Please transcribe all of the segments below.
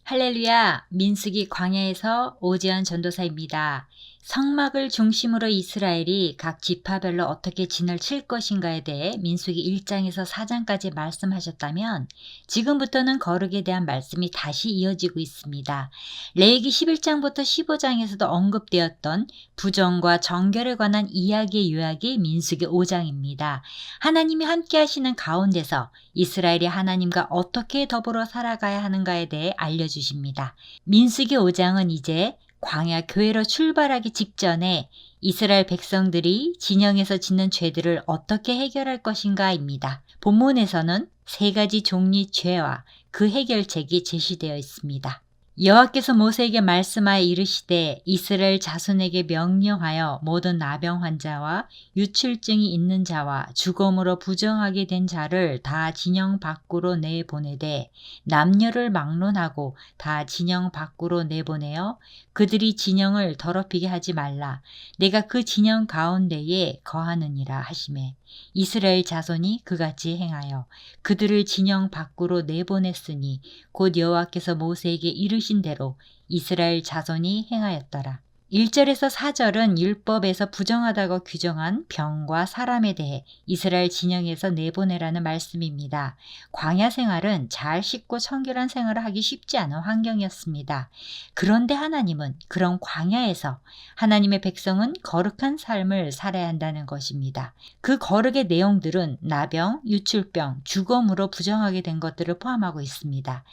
할렐루야, 민수기 광야에서 오지환 전도사입니다. 성막을 중심으로 이스라엘이 각 지파별로 어떻게 진을 칠 것인가에 대해 민수기 1장에서 4장까지 말씀하셨다면 지금부터는 거룩에 대한 말씀이 다시 이어지고 있습니다. 레위기 11장부터 15장에서도 언급되었던 부정과 정결에 관한 이야기의 요약이 민수기 5장입니다. 하나님이 함께 하시는 가운데서 이스라엘이 하나님과 어떻게 더불어 살아가야 하는가에 대해 알려주십니다. 민수기 5장은 이제 광야 교회로 출발하기 직전에 이스라엘 백성들이 진영에서 짓는 죄들을 어떻게 해결할 것인가입니다. 본문에서는 세 가지 종류의 죄와 그 해결책이 제시되어 있습니다. 여호와께서 모세에게 말씀하여 이르시되 이스라엘 자손에게 명령하여 모든 나병 환자와 유출증이 있는 자와 죽음으로 부정하게 된 자를 다 진영 밖으로 내보내되 남녀를 막론하고 다 진영 밖으로 내보내어 그들이 진영을 더럽히게 하지 말라. 내가 그 진영 가운데에 거하느니라 하시매 이스라엘 자손이 그같이 행하여 그들을 진영 밖으로 내보냈으니 곧 여호와께서 모세에게 이르신 대로 이스라엘 자손이 행하였더라. 1절에서 4절은 율법에서 부정하다고 규정한 병과 사람에 대해 이스라엘 진영에서 내보내라는 말씀입니다. 광야 생활은 잘 씻고 청결한 생활을 하기 쉽지 않은 환경이었습니다. 그런데 하나님은 그런 광야에서 하나님의 백성은 거룩한 삶을 살아야 한다는 것입니다. 그 거룩의 내용들은 나병, 유출병, 죽음으로 부정하게 된 것들을 포함하고 있습니다.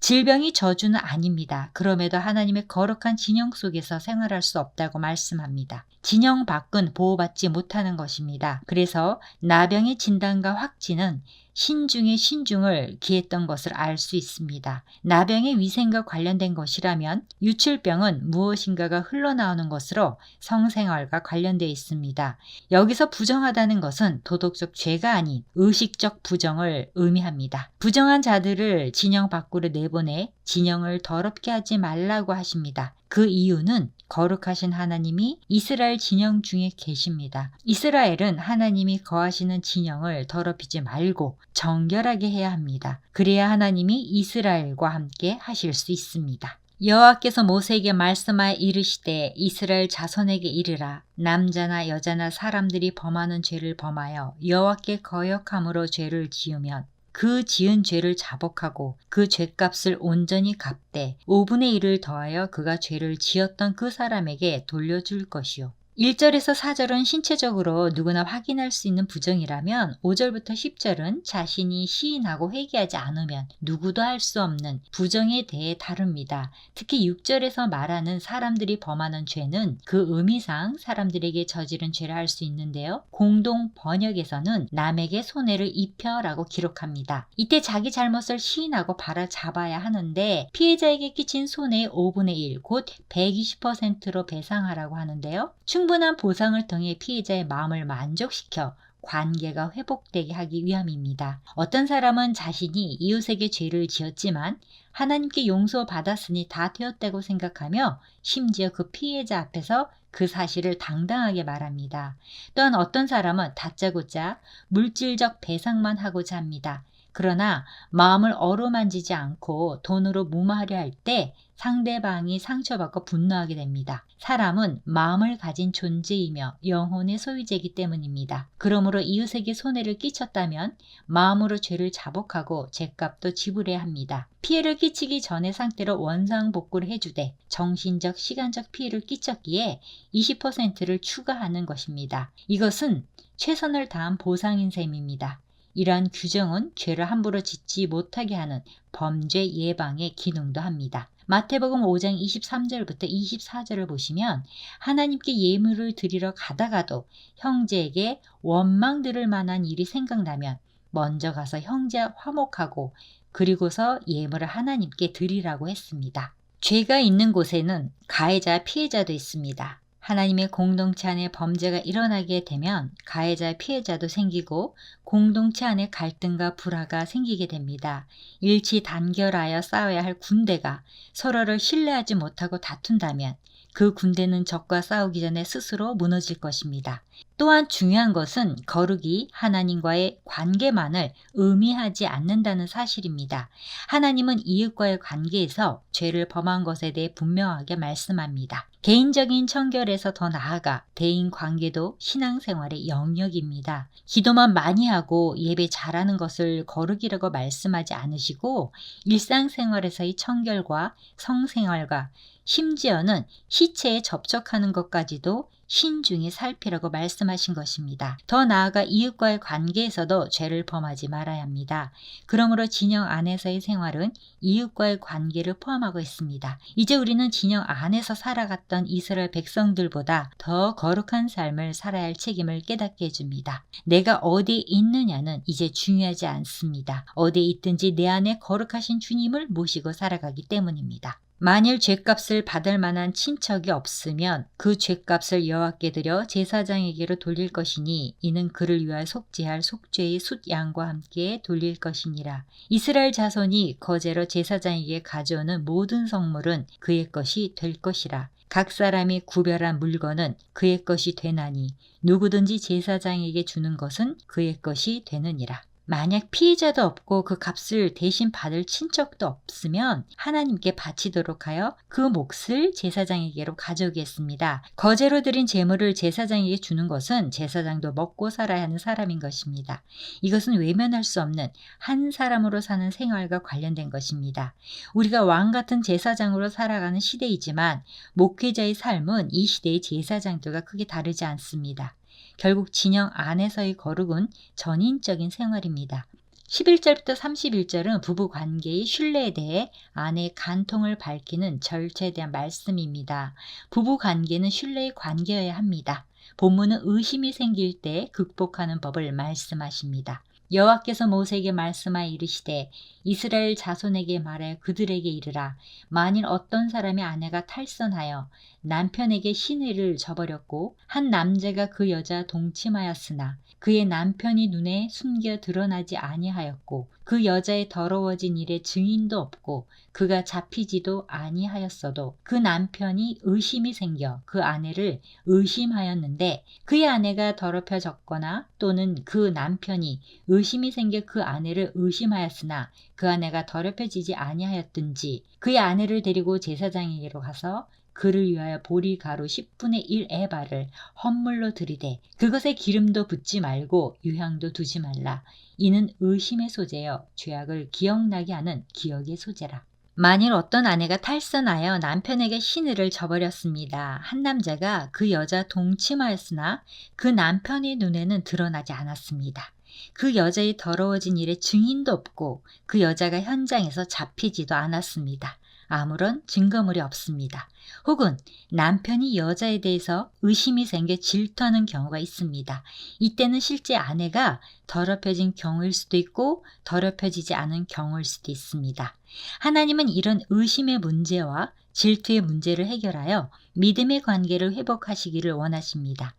질병이 저주는 아닙니다. 그럼에도 하나님의 거룩한 진영 속에서 생활할 수 없다고 말씀합니다. 진영 밖은 보호받지 못하는 것입니다. 그래서 나병의 진단과 확진은 신중의 신중을 기했던 것을 알 수 있습니다. 나병의 위생과 관련된 것이라면 유출병은 무엇인가가 흘러나오는 것으로 성생활과 관련되어 있습니다. 여기서 부정하다는 것은 도덕적 죄가 아닌 의식적 부정을 의미합니다. 부정한 자들을 진영 밖으로 내보내 진영을 더럽게 하지 말라고 하십니다. 그 이유는 거룩하신 하나님이 이스라엘 진영 중에 계십니다. 이스라엘은 하나님이 거하시는 진영을 더럽히지 말고 정결하게 해야 합니다. 그래야 하나님이 이스라엘과 함께 하실 수 있습니다. 여호와께서 모세에게 말씀하여 이르시되 이스라엘 자손에게 이르라. 남자나 여자나 사람들이 범하는 죄를 범하여 여호와께 거역함으로 죄를 지으면 그 지은 죄를 자복하고 그 죄값을 온전히 갚되 5분의 1을 더하여 그가 죄를 지었던 그 사람에게 돌려줄 것이요. 1절에서 4절은 신체적으로 누구나 확인할 수 있는 부정이라면 5절부터 10절은 자신이 시인하고 회개하지 않으면 누구도 할 수 없는 부정에 대해 다룹니다. 특히 6절에서 말하는 사람들이 범하는 죄는 그 의미상 사람들에게 저지른 죄를 할 수 있는데요. 공동 번역에서는 남에게 손해를 입혀라고 기록합니다. 이때 자기 잘못을 시인하고 바로잡아야 하는데 피해자에게 끼친 손해의 5분의 1, 곧 120%로 배상하라고 하는데요. 충분한 보상을 통해 피해자의 마음을 만족시켜 관계가 회복되게 하기 위함입니다. 어떤 사람은 자신이 이웃에게 죄를 지었지만 하나님께 용서받았으니 다 되었다고 생각하며 심지어 그 피해자 앞에서 그 사실을 당당하게 말합니다. 또한 어떤 사람은 다짜고짜 물질적 배상만 하고자 합니다. 그러나 마음을 어루만지지 않고 돈으로 무마하려 할 때 상대방이 상처받고 분노하게 됩니다. 사람은 마음을 가진 존재이며 영혼의 소유자이기 때문입니다. 그러므로 이웃에게 손해를 끼쳤다면 마음으로 죄를 자복하고 죄값도 지불해야 합니다. 피해를 끼치기 전의 상태로 원상복구를 해주되 정신적, 시간적 피해를 끼쳤기에 20%를 추가하는 것입니다. 이것은 최선을 다한 보상인 셈입니다. 이러한 규정은 죄를 함부로 짓지 못하게 하는 범죄 예방의 기능도 합니다. 마태복음 5장 23절부터 24절을 보시면 하나님께 예물을 드리러 가다가도 형제에게 원망 들을 만한 일이 생각나면 먼저 가서 형제와 화목하고 그리고서 예물을 하나님께 드리라고 했습니다. 죄가 있는 곳에는 가해자, 피해자도 있습니다. 하나님의 공동체 안에 범죄가 일어나게 되면 가해자, 피해자도 생기고 공동체 안에 갈등과 불화가 생기게 됩니다. 일치 단결하여 싸워야 할 군대가 서로를 신뢰하지 못하고 다툰다면 그 군대는 적과 싸우기 전에 스스로 무너질 것입니다. 또한 중요한 것은 거룩이 하나님과의 관계만을 의미하지 않는다는 사실입니다. 하나님은 이웃과의 관계에서 죄를 범한 것에 대해 분명하게 말씀합니다. 개인적인 청결에서 더 나아가 대인 관계도 신앙생활의 영역입니다. 기도만 많이 하고 예배 잘하는 것을 거룩이라고 말씀하지 않으시고 일상생활에서의 청결과 성생활과 심지어는 시체에 접촉하는 것까지도 신중히 살피라고 말씀하신 것입니다. 더 나아가 이웃과의 관계에서도 죄를 범하지 말아야 합니다. 그러므로 진영 안에서의 생활은 이웃과의 관계를 포함하고 있습니다. 이제 우리는 진영 안에서 살아갔던 이스라엘 백성들보다 더 거룩한 삶을 살아야 할 책임을 깨닫게 해줍니다. 내가 어디에 있느냐는 이제 중요하지 않습니다. 어디에 있든지 내 안에 거룩하신 주님을 모시고 살아가기 때문입니다. 만일 죗값을 받을 만한 친척이 없으면 그 죗값을 여호와께 드려 제사장에게로 돌릴 것이니 이는 그를 위하여 속죄할 속죄의 숫 양과 함께 돌릴 것이니라. 이스라엘 자손이 거제로 제사장에게 가져오는 모든 성물은 그의 것이 될 것이라. 각 사람이 구별한 물건은 그의 것이 되나니 누구든지 제사장에게 주는 것은 그의 것이 되느니라. 만약 피해자도 없고 그 값을 대신 받을 친척도 없으면 하나님께 바치도록 하여 그 몫을 제사장에게로 가져오겠습니다. 거제로 드린 제물을 제사장에게 주는 것은 제사장도 먹고 살아야 하는 사람인 것입니다. 이것은 외면할 수 없는 한 사람으로 사는 생활과 관련된 것입니다. 우리가 왕 같은 제사장으로 살아가는 시대이지만 목회자의 삶은 이 시대의 제사장들과 크게 다르지 않습니다. 결국 진영 안에서의 거룩은 전인적인 생활입니다. 11절부터 31절은 부부 관계의 신뢰에 대해 아내의 간통을 밝히는 절차에 대한 말씀입니다. 부부 관계는 신뢰의 관계여야 합니다. 본문은 의심이 생길 때 극복하는 법을 말씀하십니다. 여호와께서 모세에게 말씀하여 이르시되 이스라엘 자손에게 말하여 그들에게 이르라. 만일 어떤 사람의 아내가 탈선하여 남편에게 시내를 저버렸고 한 남자가 그 여자 동침하였으나 그의 남편이 눈에 숨겨 드러나지 아니하였고 그 여자의 더러워진 일에 증인도 없고 그가 잡히지도 아니하였어도 그 남편이 의심이 생겨 그 아내를 의심하였는데 그의 아내가 더럽혀졌거나 또는 그 남편이 의심이 생겨 그 아내를 의심하였으나 그 아내가 더럽혀지지 아니하였든지 그의 아내를 데리고 제사장에게로 가서 그를 위하여 보리가루 10분의 1 에바를 헌물로 드리되 그것에 기름도 붓지 말고 유향도 두지 말라. 이는 의심의 소재여 죄악을 기억나게 하는 기억의 소재라. 만일 어떤 아내가 탈선하여 남편에게 시내를 저버렸습니다. 한 남자가 그 여자 동침하였으나 그 남편의 눈에는 드러나지 않았습니다. 그 여자의 더러워진 일에 증인도 없고 그 여자가 현장에서 잡히지도 않았습니다. 아무런 증거물이 없습니다. 혹은 남편이 여자에 대해서 의심이 생겨 질투하는 경우가 있습니다. 이때는 실제 아내가 더럽혀진 경우일 수도 있고 더럽혀지지 않은 경우일 수도 있습니다. 하나님은 이런 의심의 문제와 질투의 문제를 해결하여 믿음의 관계를 회복하시기를 원하십니다.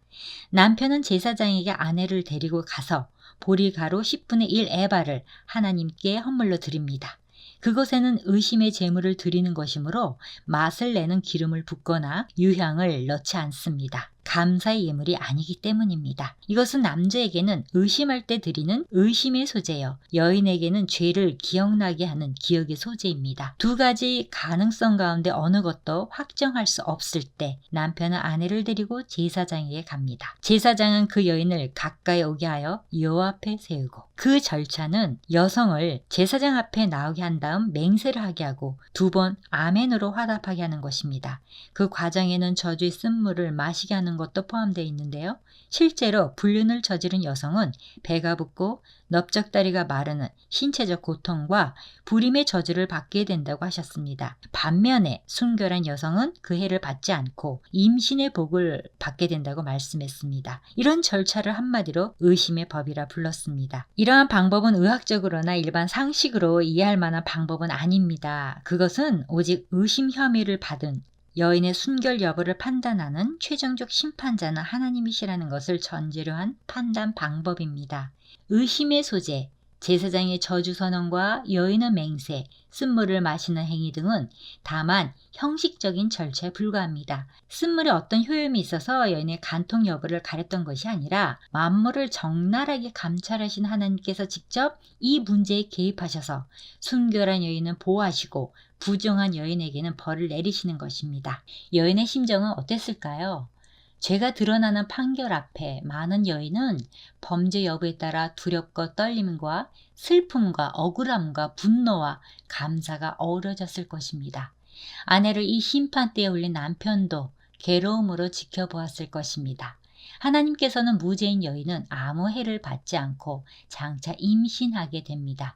남편은 제사장에게 아내를 데리고 가서 보리가루 10분의 1 에바를 하나님께 헌물로 드립니다. 그것에는 의심의 제물을 드리는 것이므로 맛을 내는 기름을 붓거나 유향을 넣지 않습니다. 감사의 예물이 아니기 때문입니다. 이것은 남자에게는 의심할 때 드리는 의심의 소재요. 여인에게는 죄를 기억나게 하는 기억의 소재입니다. 두 가지 가능성 가운데 어느 것도 확정할 수 없을 때 남편은 아내를 데리고 제사장에게 갑니다. 제사장은 그 여인을 가까이 오게 하여 여호와 앞에 세우고 그 절차는 여성을 제사장 앞에 나오게 한 다음 맹세를 하게 하고 2번 아멘으로 화답하게 하는 것입니다. 그 과정에는 저주의 쓴물을 마시게 하는 것도 포함되어 있는데요. 실제로 불륜을 저지른 여성은 배가 붓고 넓적다리가 마르는 신체적 고통과 불임의 저주를 받게 된다고 하셨습니다. 반면에 순결한 여성은 그 해를 받지 않고 임신의 복을 받게 된다고 말씀했습니다. 이런 절차를 한마디로 의심의 법이라 불렀습니다. 이러한 방법은 의학적으로나 일반 상식으로 이해할 만한 방법은 아닙니다. 그것은 오직 의심 혐의를 받은 여인의 순결 여부를 판단하는 최종적 심판자는 하나님이시라는 것을 전제로 한 판단 방법입니다. 의심의 소재, 제사장의 저주 선언과 여인의 맹세, 쓴물을 마시는 행위 등은 다만 형식적인 절차에 불과합니다. 쓴물에 어떤 효용이 있어서 여인의 간통 여부를 가렸던 것이 아니라 만물을 적나라하게 감찰하신 하나님께서 직접 이 문제에 개입하셔서 순결한 여인은 보호하시고 부정한 여인에게는 벌을 내리시는 것입니다. 여인의 심정은 어땠을까요? 죄가 드러나는 판결 앞에 많은 여인은 범죄 여부에 따라 두렵고 떨림과 슬픔과 억울함과 분노와 감사가 어우러졌을 것입니다. 아내를 이 심판대에 올린 남편도 괴로움으로 지켜보았을 것입니다. 하나님께서는 무죄인 여인은 아무 해를 받지 않고 장차 임신하게 됩니다.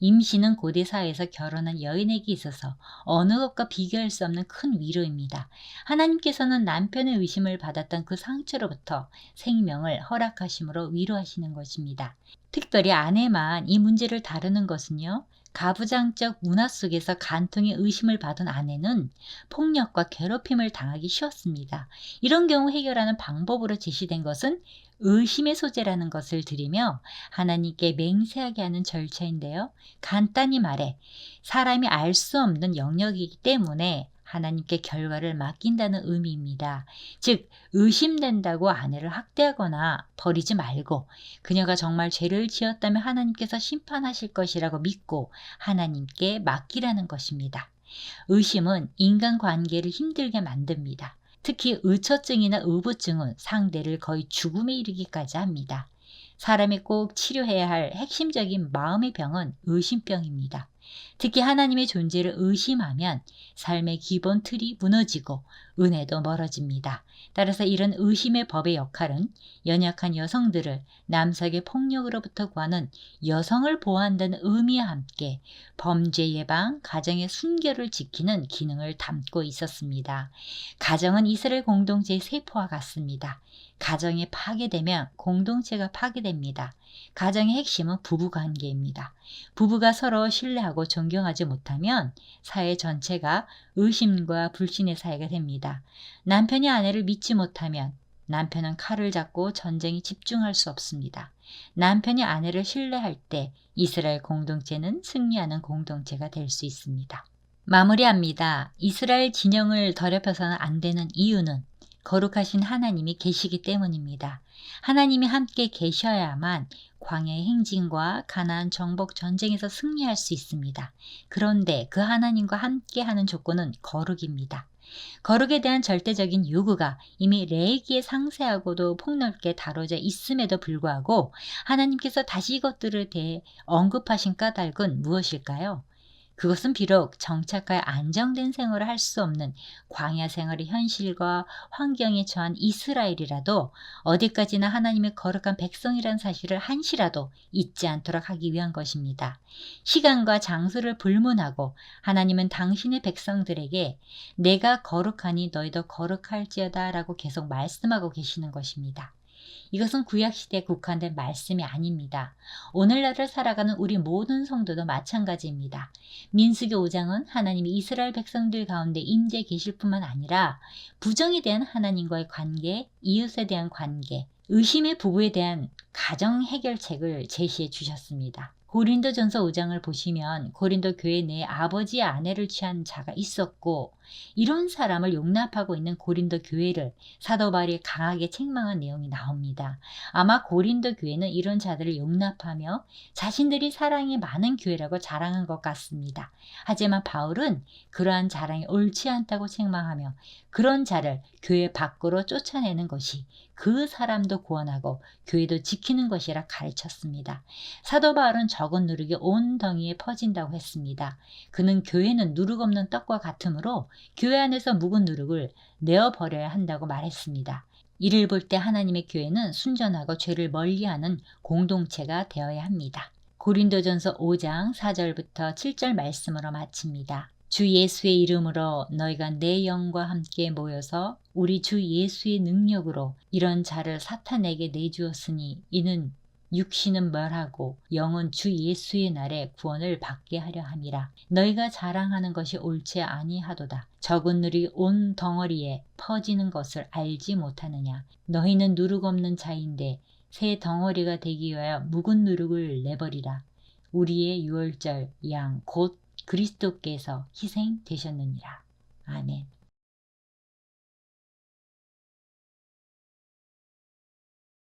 임신은 고대 사회에서 결혼한 여인에게 있어서 어느 것과 비교할 수 없는 큰 위로입니다. 하나님께서는 남편의 의심을 받았던 그 상처로부터 생명을 허락하심으로 위로하시는 것입니다. 특별히 아내만 이 문제를 다루는 것은요, 가부장적 문화 속에서 간통의 의심을 받은 아내는 폭력과 괴롭힘을 당하기 쉬웠습니다. 이런 경우 해결하는 방법으로 제시된 것은 의심의 소재라는 것을 드리며 하나님께 맹세하게 하는 절차인데요. 간단히 말해 사람이 알 수 없는 영역이기 때문에 하나님께 결과를 맡긴다는 의미입니다. 즉 의심된다고 아내를 학대하거나 버리지 말고 그녀가 정말 죄를 지었다면 하나님께서 심판하실 것이라고 믿고 하나님께 맡기라는 것입니다. 의심은 인간관계를 힘들게 만듭니다. 특히 의처증이나 의부증은 상대를 거의 죽음에 이르기까지 합니다. 사람이 꼭 치료해야 할 핵심적인 마음의 병은 의심병입니다. 특히 하나님의 존재를 의심하면 삶의 기본 틀이 무너지고 은혜도 멀어집니다. 따라서 이런 의심의 법의 역할은 연약한 여성들을 남성의 폭력으로부터 구하는 여성을 보호한다는 의미와 함께 범죄 예방, 가정의 순결을 지키는 기능을 담고 있었습니다. 가정은 이스라엘 공동체의 세포와 같습니다. 가정이 파괴되면 공동체가 파괴됩니다. 가정의 핵심은 부부관계입니다. 부부가 서로 신뢰하고 존경하지 못하면 사회 전체가 의심과 불신의 사회가 됩니다. 남편이 아내를 믿지 못하면 남편은 칼을 잡고 전쟁에 집중할 수 없습니다. 남편이 아내를 신뢰할 때 이스라엘 공동체는 승리하는 공동체가 될 수 있습니다. 마무리합니다. 이스라엘 진영을 더럽혀서는 안 되는 이유는 거룩하신 하나님이 계시기 때문입니다. 하나님이 함께 계셔야만 광야의 행진과 가나안 정복 전쟁에서 승리할 수 있습니다. 그런데 그 하나님과 함께하는 조건은 거룩입니다. 거룩에 대한 절대적인 요구가 이미 레위기에 상세하고도 폭넓게 다뤄져 있음에도 불구하고 하나님께서 다시 이것들에 대해 언급하신 까닭은 무엇일까요? 그것은 비록 정착하여 안정된 생활을 할 수 없는 광야 생활의 현실과 환경에 처한 이스라엘이라도 어디까지나 하나님의 거룩한 백성이라는 사실을 한시라도 잊지 않도록 하기 위한 것입니다. 시간과 장소를 불문하고 하나님은 당신의 백성들에게 내가 거룩하니 너희도 거룩할지어다 라고 계속 말씀하고 계시는 것입니다. 이것은 구약시대에 국한된 말씀이 아닙니다. 오늘날을 살아가는 우리 모든 성도도 마찬가지입니다. 민수기 5장은 하나님이 이스라엘 백성들 가운데 임재 계실 뿐만 아니라 부정에 대한 하나님과의 관계, 이웃에 대한 관계, 의심의 부부에 대한 가정 해결책을 제시해 주셨습니다. 고린도전서 5장을 보시면 고린도 교회 내에 아버지의 아내를 취한 자가 있었고 이런 사람을 용납하고 있는 고린도 교회를 사도 바울이 강하게 책망한 내용이 나옵니다. 아마 고린도 교회는 이런 자들을 용납하며 자신들이 사랑이 많은 교회라고 자랑한 것 같습니다. 하지만 바울은 그러한 자랑이 옳지 않다고 책망하며 그런 자를 교회 밖으로 쫓아내는 것이 그 사람도 구원하고 교회도 지키는 것이라 가르쳤습니다. 사도 바울은 적은 누룩이 온 덩이에 퍼진다고 했습니다. 그는 교회는 누룩 없는 떡과 같으므로 교회 안에서 묵은 누룩을 내어버려야 한다고 말했습니다. 이를 볼 때 하나님의 교회는 순전하고 죄를 멀리하는 공동체가 되어야 합니다. 고린도전서 5장 4절부터 7절 말씀으로 마칩니다. 주 예수의 이름으로 너희가 내 영과 함께 모여서 우리 주 예수의 능력으로 이런 자를 사탄에게 내주었으니 이는 육신은 멸하고 영은 주 예수의 날에 구원을 받게 하려 함이라. 너희가 자랑하는 것이 옳지 아니하도다. 적은 누룩이 온 덩어리에 퍼지는 것을 알지 못하느냐. 너희는 누룩 없는 자인데 새 덩어리가 되기 위하여 묵은 누룩을 내버리라. 우리의 유월절 양 곧 그리스도께서 희생되셨느니라. 아멘.